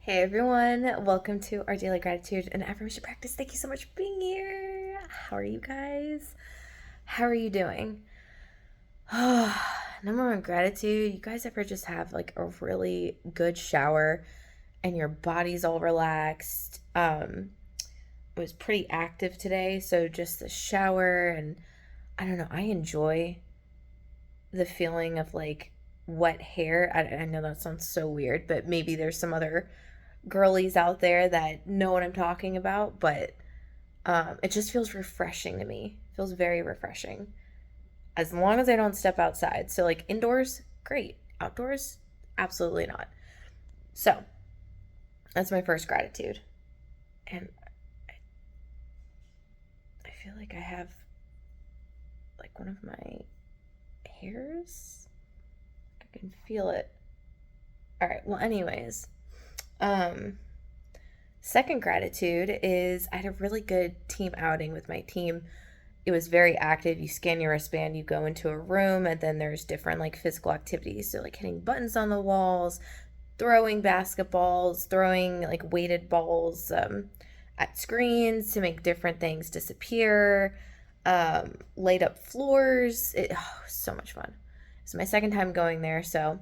Hey everyone, welcome to our daily gratitude and affirmation practice. Thank you so much for being here. How are you guys? How are you doing? Number one, gratitude. You guys ever just have like a really good shower and your body's all relaxed? It was pretty active today, so just the shower and I don't know, I enjoy the feeling of like wet hair. I know that sounds so weird, but maybe there's some other girlies out there that know what I'm talking about, but it just feels refreshing to me. It feels very refreshing. As long as I don't step outside. So, like indoors, great. Outdoors, absolutely not. So, that's my first gratitude. And I feel like I have like one of my hairs. I can feel it. All right. Well, anyways, um, second gratitude is I had a really good team outing with my team. It was very active. You scan your wristband, you go into a room, and then there's different like physical activities. So, like hitting buttons on the walls, throwing basketballs, throwing like weighted balls at screens to make different things disappear, laid up floors. So much fun. It's my second time going there. So,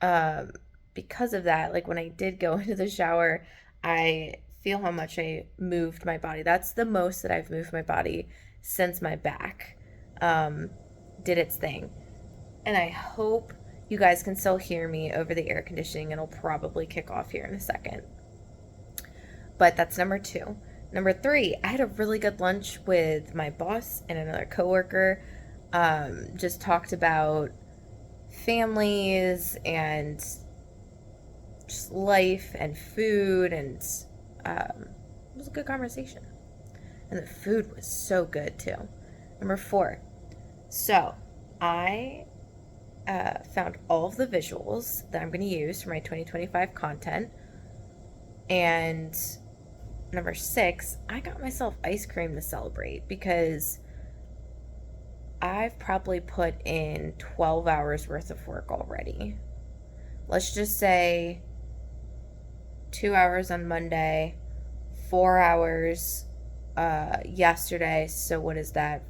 um, because of that, like when I did go into the shower, I feel how much I moved my body. That's the most that I've moved my body since my back um, did its thing. And I hope you guys can still hear me over the air conditioning. It'll probably kick off here in a second. But that's number two. Number three, I had a really good lunch with my boss and another coworker. Just talked about families and just life and food, and it was a good conversation. And the food was so good too. Number four, so I found all of the visuals that I'm going to use for my 2025 content. And number six, I got myself ice cream to celebrate because I've probably put in 12 hours worth of work already. Let's just say 2 hours on Monday, 4 hours yesterday. So, what is that?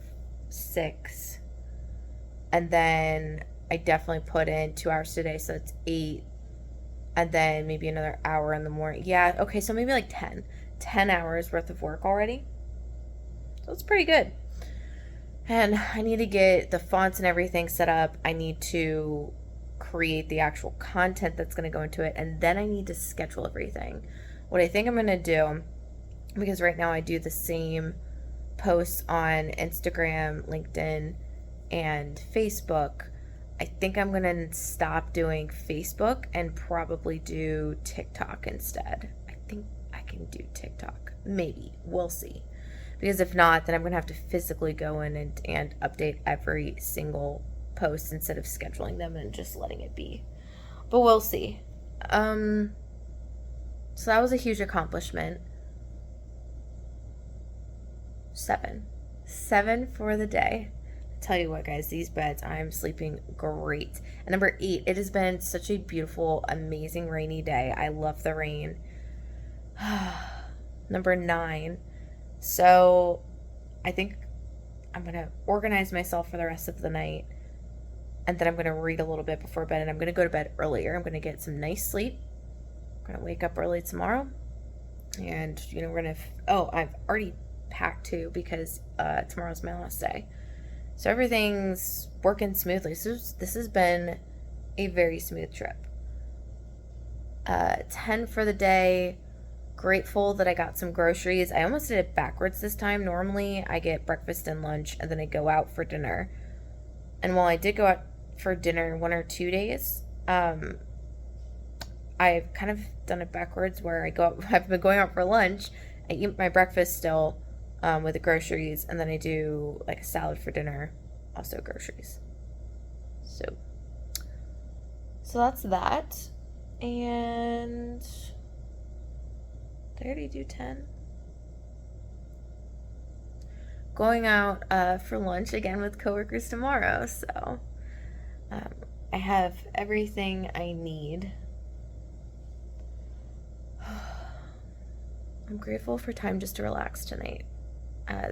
Six. And then I definitely put in 2 hours today. So, it's eight. And then maybe another hour in the morning. Yeah, okay. So, maybe like 10. 10 hours worth of work already. So, it's pretty good. And I need to get the fonts and everything set up. I need to create the actual content that's going to go into it. And then I need to schedule everything. What I think I'm going to do, because right now I do the same posts on Instagram, LinkedIn, and Facebook. I think I'm going to stop doing Facebook and probably do TikTok instead. I think I can do TikTok. Maybe. We'll see. Because if not, then I'm going to have to physically go in and update every single post instead of scheduling them and just letting it be. But we'll see. So that was a huge accomplishment. Seven. Seven for the day. I tell you what, guys, these beds, I'm sleeping great. And number eight, it has been such a beautiful, amazing rainy day. I love the rain. Number nine, so I think I'm going to organize myself for the rest of the night. And then I'm going to read a little bit before bed. And I'm going to go to bed earlier. I'm going to get some nice sleep. I'm going to wake up early tomorrow. And, we're going to... I've already packed too because tomorrow's my last day. So everything's working smoothly. So this has been a very smooth trip. 10 for the day. Grateful that I got some groceries. I almost did it backwards this time. Normally I get breakfast and lunch and then I go out for dinner. And while I did go out for dinner 1 or 2 days, I've kind of done it backwards where I've been going out for lunch. I eat my breakfast still with the groceries, and then I do like a salad for dinner, also groceries. So that's that. And did I already do 10? Going out for lunch again with coworkers tomorrow. So I have everything I need. I'm grateful for time just to relax tonight.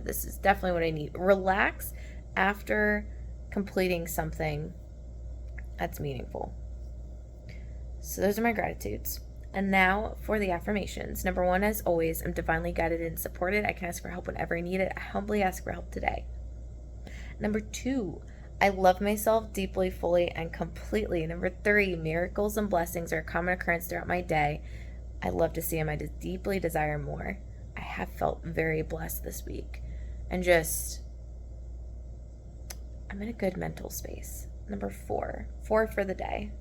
This is definitely what I need. Relax after completing something that's meaningful. So those are my gratitudes. And now for the affirmations. Number one, as always, I'm divinely guided and supported. I can ask for help whenever I need it. I humbly ask for help today. Number two, I love myself deeply, fully, and completely. Number three, miracles and blessings are a common occurrence throughout my day. I love to see them. I deeply desire more. I have felt very blessed this week. And I'm in a good mental space. Number four for the day.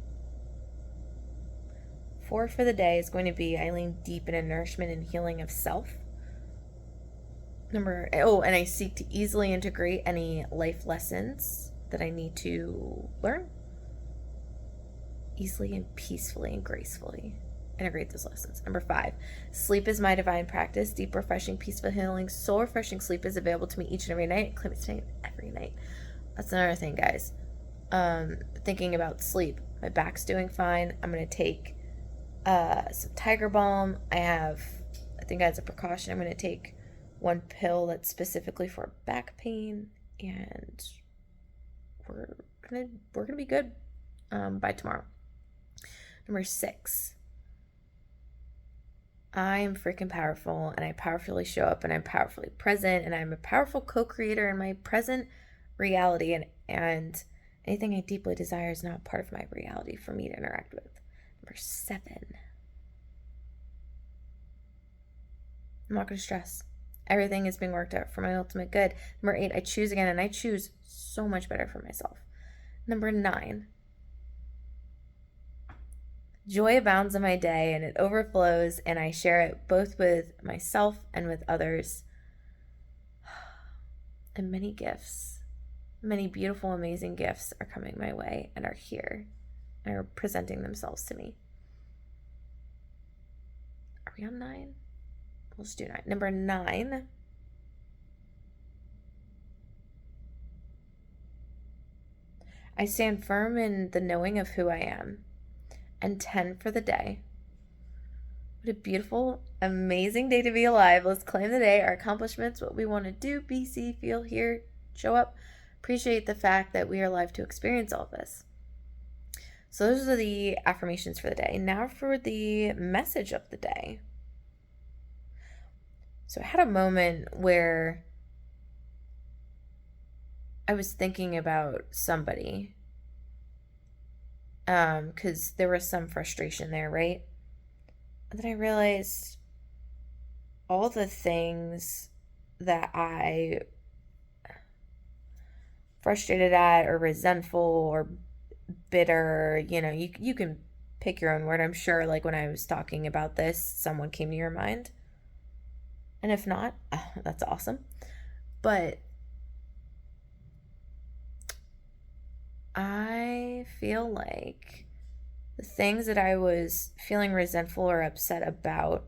Four for the day is going to be I lean deep into nourishment and healing of self. And I seek to easily integrate any life lessons that I need to learn. Easily and peacefully and gracefully integrate those lessons. Number five, sleep is my divine practice. Deep, refreshing, peaceful, healing, soul refreshing sleep is available to me each and every night. Claim it tonight, every night. That's another thing, guys. Thinking about sleep. My back's doing fine. I'm going to take some Tiger Balm. I think as a precaution, I'm going to take one pill that's specifically for back pain, and we're gonna be good by tomorrow. Number six, I am freaking powerful, and I powerfully show up, and I'm powerfully present, and I'm a powerful co-creator in my present reality, and anything I deeply desire is not part of my reality for me to interact with. Number seven, I'm not going to stress. Everything is being worked out for my ultimate good. Number eight, I choose again, and I choose so much better for myself. Number nine, joy abounds in my day, and it overflows, and I share it both with myself and with others. And many gifts, many beautiful, amazing gifts are coming my way and are here and are presenting themselves to me. Are we on 9? Let's do 9. Number 9. I stand firm in the knowing of who I am. And 10 for the day. What a beautiful, amazing day to be alive. Let's claim the day, our accomplishments, what we want to do, be, see, feel, hear, show up. Appreciate the fact that we are alive to experience all of this. So those are the affirmations for the day. Now for the message of the day. So I had a moment where I was thinking about somebody, because there was some frustration there, right? And then I realized all the things that I frustrated at or resentful or bitter, you can pick your own word. I'm sure like when I was talking about this, someone came to your mind. And if not, that's awesome. But I feel like the things that I was feeling resentful or upset about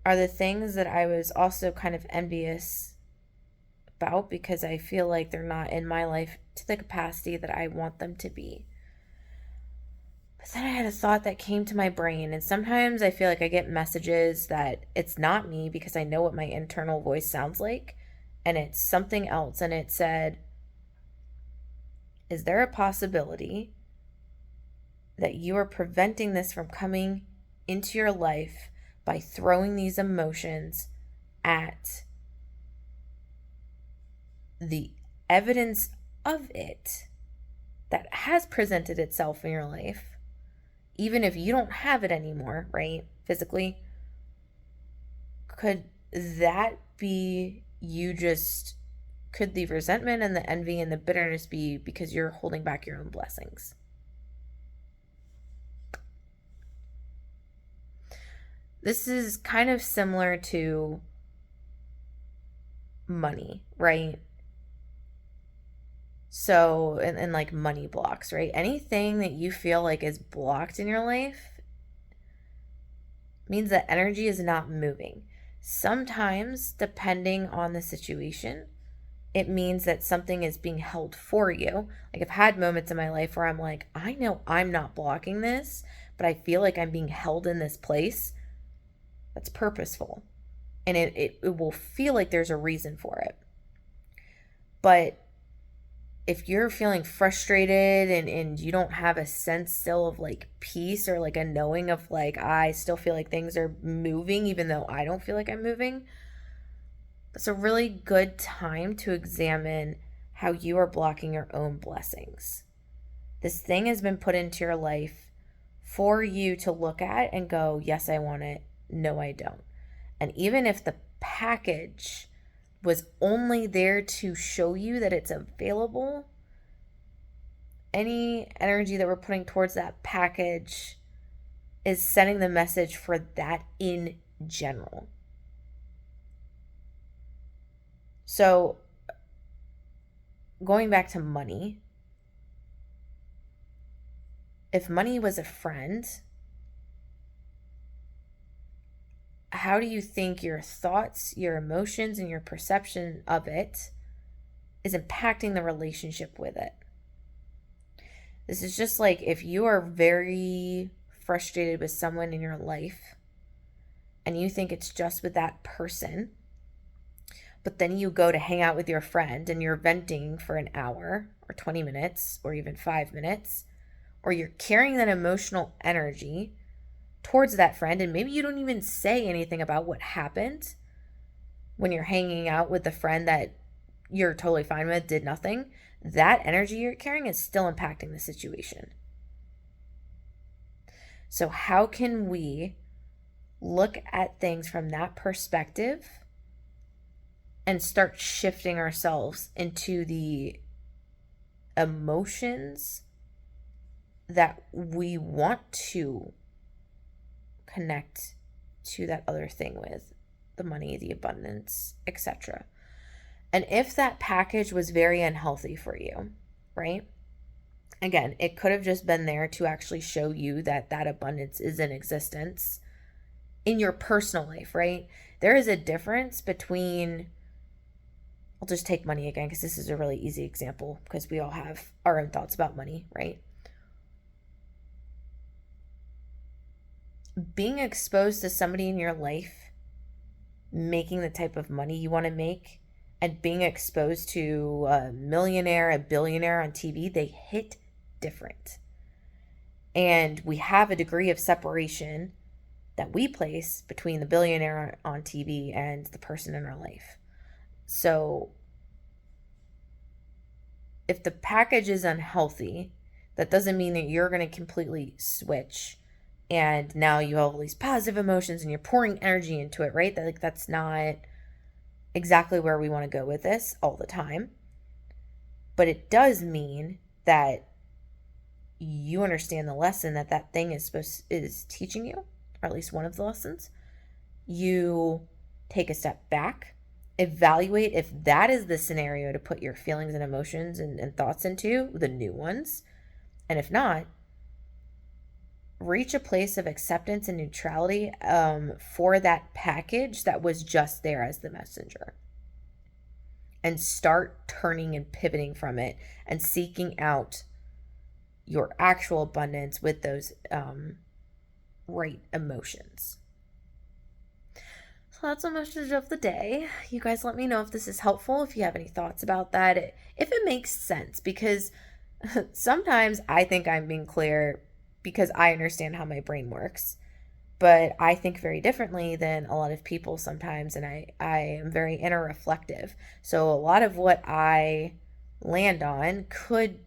are the things that I was also kind of envious about, because I feel like they're not in my life to the capacity that I want them to be. But then I had a thought that came to my brain, and sometimes I feel like I get messages that it's not me because I know what my internal voice sounds like, and it's something else. And it said, is there a possibility that you are preventing this from coming into your life by throwing these emotions at the evidence of it that has presented itself in your life, even if you don't have it anymore, right? Physically, could that be could the resentment and the envy and the bitterness be because you're holding back your own blessings? This is kind of similar to money, right? So, and like money blocks, right? Anything that you feel like is blocked in your life means that energy is not moving. Sometimes, depending on the situation, it means that something is being held for you. Like I've had moments in my life where I'm like, I know I'm not blocking this, but I feel like I'm being held in this place. That's purposeful. and it will feel like there's a reason for it. But if you're feeling frustrated and you don't have a sense still of like peace, or like a knowing of like, I still feel like things are moving even though I don't feel like I'm moving, that's a really good time to examine how you are blocking your own blessings. This thing has been put into your life for you to look at and go, yes, I want it. No, I don't. And even if the package was only there to show you that it's available, any energy that we're putting towards that package is sending the message for that in general. So, going back to money, if money was a friend, how do you think your thoughts, your emotions, and your perception of it is impacting the relationship with it? This is just like if you are very frustrated with someone in your life and you think it's just with that person, but then you go to hang out with your friend and you're venting for an hour or 20 minutes or even 5 minutes, or you're carrying that emotional energy towards that friend, and maybe you don't even say anything about what happened when you're hanging out with the friend that you're totally fine with, did nothing, that energy you're carrying is still impacting the situation. So how can we look at things from that perspective and start shifting ourselves into the emotions that we want to connect to that other thing with, the money, the abundance, etc. And if that package was very unhealthy for you, right? Again, it could have just been there to actually show you that that abundance is in existence in your personal life, right? There is a difference between, I'll just take money again because this is a really easy example because we all have our own thoughts about money, right? Being exposed to somebody in your life making the type of money you want to make, and being exposed to a millionaire, a billionaire on TV, they hit different. And we have a degree of separation that we place between the billionaire on TV and the person in our life. So if the package is unhealthy, that doesn't mean that you're going to completely switch and now you have all these positive emotions and you're pouring energy into it, right? That's not exactly where we want to go with this all the time. But it does mean that you understand the lesson that that thing is teaching you, or at least one of the lessons. You take a step back, evaluate if that is the scenario to put your feelings and emotions and thoughts into, the new ones. And if not, reach a place of acceptance and neutrality for that package that was just there as the messenger, and start turning and pivoting from it and seeking out your actual abundance with those right emotions. So that's the message of the day. You guys let me know if this is helpful, if you have any thoughts about that, if it makes sense, because sometimes I think I'm being clear because I understand how my brain works, but I think very differently than a lot of people sometimes, and I am very inner reflective. So a lot of what I land on could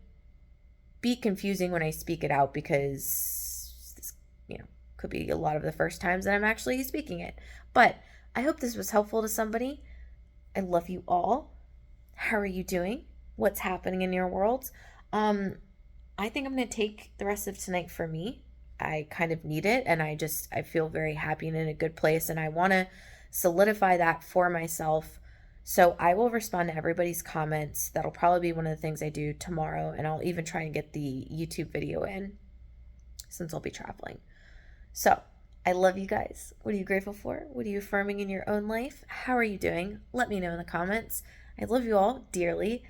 be confusing when I speak it out, because this, could be a lot of the first times that I'm actually speaking it. But I hope this was helpful to somebody. I love you all. How are you doing? What's happening in your worlds? I think I'm going to take the rest of tonight for me. I kind of need it, and I feel very happy and in a good place, and I want to solidify that for myself. So I will respond to everybody's comments. That'll probably be one of the things I do tomorrow, and I'll even try and get the YouTube video in since I'll be traveling. So I love you guys. What are you grateful for? What are you affirming in your own life? How are you doing? Let me know in the comments. I love you all dearly,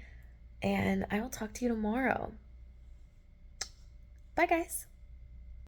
and I will talk to you tomorrow. Bye, guys.